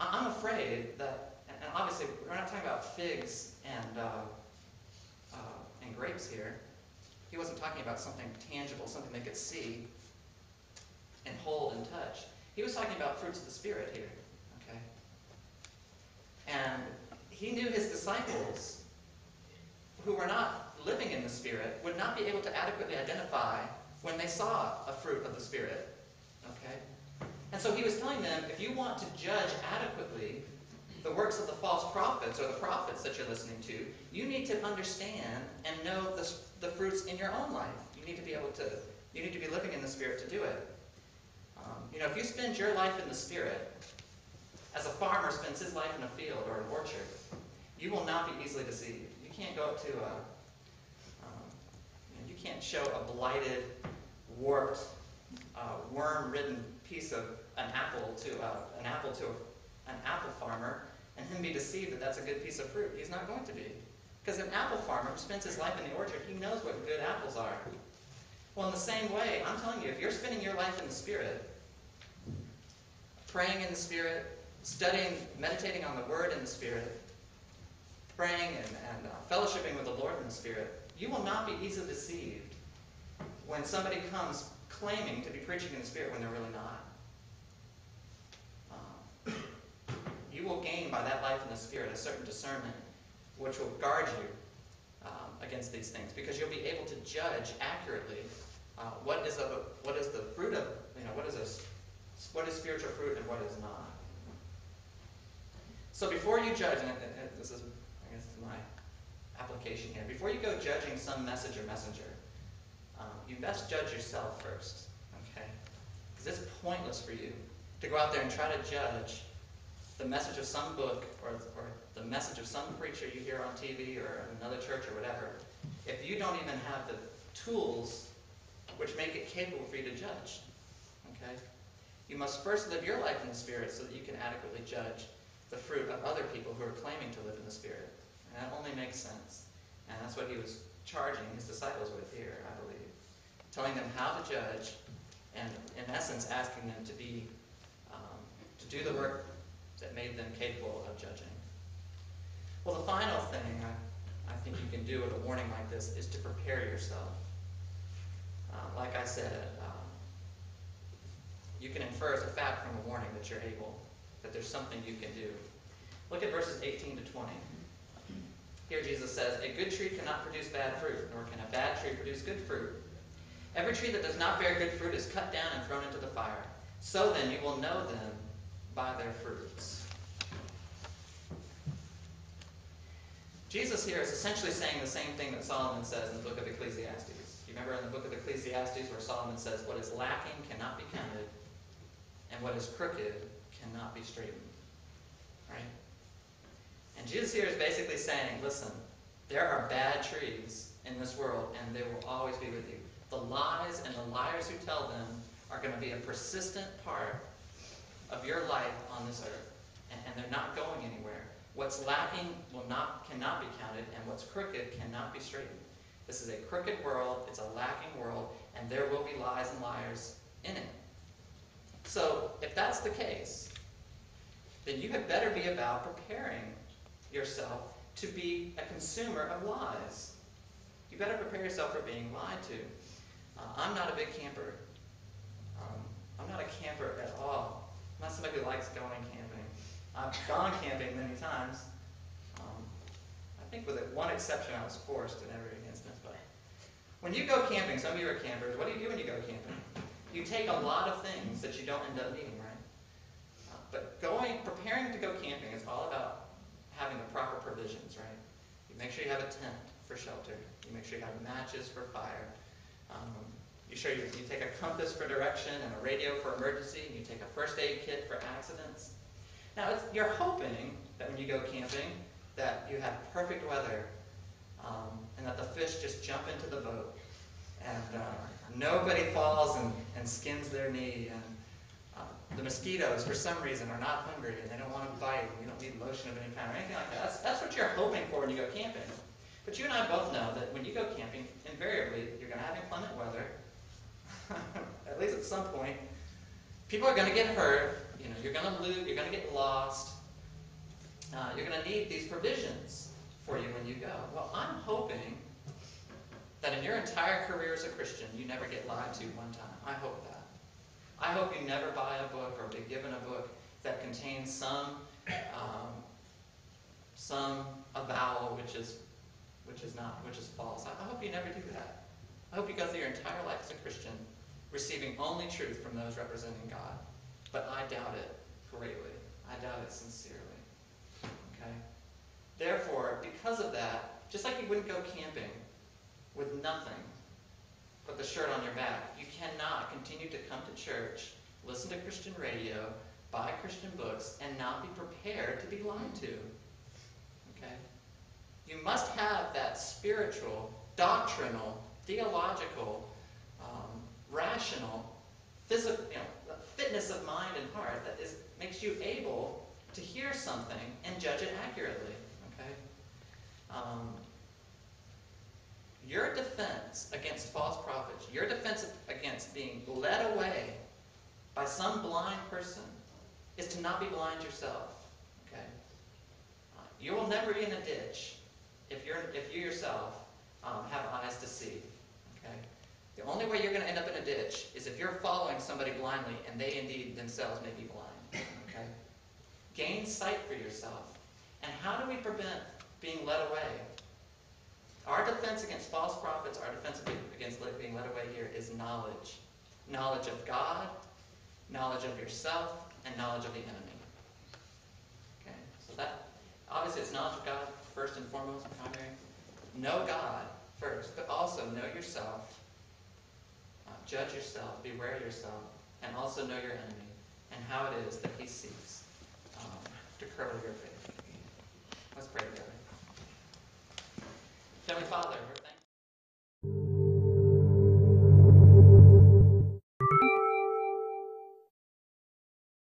I'm afraid that, and obviously we're not talking about figs and grapes here. He wasn't talking about something tangible, something they could see and hold and touch. He was talking about fruits of the Spirit here. Okay? And he knew his disciples, who were not living in the Spirit, would not be able to adequately identify when they saw a fruit of the Spirit. Okay? And so he was telling them, if you want to judge adequately the works of the false prophets or the prophets that you're listening to, you need to understand and know the fruits in your own life. You need to be living in the Spirit to do it. If you spend your life in the Spirit, as a farmer spends his life in a field or an orchard, you will not be easily deceived. You can't go up to you can't show a blighted, warped, worm-ridden piece of an apple to an apple farmer, and him be deceived that that's a good piece of fruit. He's not going to be, because an apple farmer who spends his life in the orchard, he knows what good apples are. Well, in the same way, I'm telling you, if you're spending your life in the Spirit, praying in the Spirit, studying, meditating on the Word in the Spirit, praying and fellowshipping with the Lord in the Spirit, you will not be easily deceived when somebody comes claiming to be preaching in the Spirit when they're really not. You will gain by that life in the Spirit a certain discernment which will guard you against these things, because you'll be able to judge accurately what is the fruit of, what is spiritual fruit and what is not. So before you judge, and this is, I guess, my application here, before you go judging some message or messenger, you best judge yourself first, okay? Because it's pointless for you to go out there and try to judge the message of some book or the message of some preacher you hear on TV or another church or whatever, if you don't even have the tools which make it capable for you to judge. Okay? You must first live your life in the Spirit so that you can adequately judge the fruit of other people who are claiming to live in the Spirit. And that only makes sense. And that's what he was charging his disciples with here, I believe. Telling them how to judge, and in essence asking them to do the work that made them capable of judging. Well, the final thing I think you can do with a warning like this is to prepare yourself. Like I said, you can infer as a fact from a warning that you're able, that there's something you can do. Look at verses 18 to 20. Here Jesus says, "A good tree cannot produce bad fruit, nor can a bad tree produce good fruit. Every tree that does not bear good fruit is cut down and thrown into the fire. So then you will know them by their fruits." Jesus here is essentially saying the same thing that Solomon says in the book of Ecclesiastes. You remember in the book of Ecclesiastes where Solomon says, "What is lacking cannot be counted, and what is crooked cannot be straightened." Right? And Jesus here is basically saying, listen, there are bad trees in this world, and they will always be with you. The lies and the liars who tell them are going to be a persistent part of your life on this earth, and they're not going anywhere. What's lacking cannot be counted, and what's crooked cannot be straightened. This is a crooked world, it's a lacking world, and there will be lies and liars in it. So, if that's the case, then you had better be about preparing yourself to be a consumer of lies. You better prepare yourself for being lied to. I'm not a big camper. I'm not a camper at all. I'm not somebody who likes going camping. I've gone camping many times. I think with one exception, I was forced in every instance. But when you go camping, some of you are campers, what do you do when you go camping? You take a lot of things that you don't end up needing, right? But preparing to go camping is all about having the proper provisions, right? You make sure you have a tent for shelter. You make sure you have matches for fire. You take a compass for direction and a radio for emergency. And you take a first aid kit for accidents. Now, you're hoping that when you go camping that you have perfect weather and that the fish just jump into the boat and nobody falls and skins their knee, and the mosquitoes, for some reason, are not hungry and they don't want to bite, and you don't need lotion of any kind or anything like that. That's what you're hoping for when you go camping. But you and I both know that when you go camping, invariably, you're going to have inclement weather, at least at some point. People are going to get hurt. You're going to lose. You're going to get lost. You're going to need these provisions for you when you go. Well, I'm hoping that in your entire career as a Christian, you never get lied to one time. I hope that. I hope you never buy a book or be given a book that contains some avowal which is false. I hope you never do that. I hope you go through your entire life as a Christian receiving only truth from those representing God. But I doubt it greatly. I doubt it sincerely. Okay? Therefore, because of that, just like you wouldn't go camping with nothing but the shirt on your back, you cannot continue to come to church, listen to Christian radio, buy Christian books, and not be prepared to be lied to. Okay? You must have that spiritual, doctrinal, theological, rational, physical, fitness of mind and heart that makes you able to hear something and judge it accurately. Okay? Your defense against false prophets, your defense against being led away by some blind person, is to not be blind yourself. Okay? You will never be in a ditch if you yourself have eyes to see. Okay? The only way you're going to end up in a ditch is if you're following somebody blindly and they indeed themselves may be blind. Okay? Gain sight for yourself. And how do we prevent being led away? Our defense against false prophets, our defense against being led away here is knowledge. Knowledge of God, knowledge of yourself, and knowledge of the enemy. Okay? So that, obviously it's knowledge of God first and foremost, primary. Know God first, but also know yourself, judge yourself, beware yourself, and also know your enemy and how it is that he seeks to curb your faith. Let's pray together. Heavenly Father,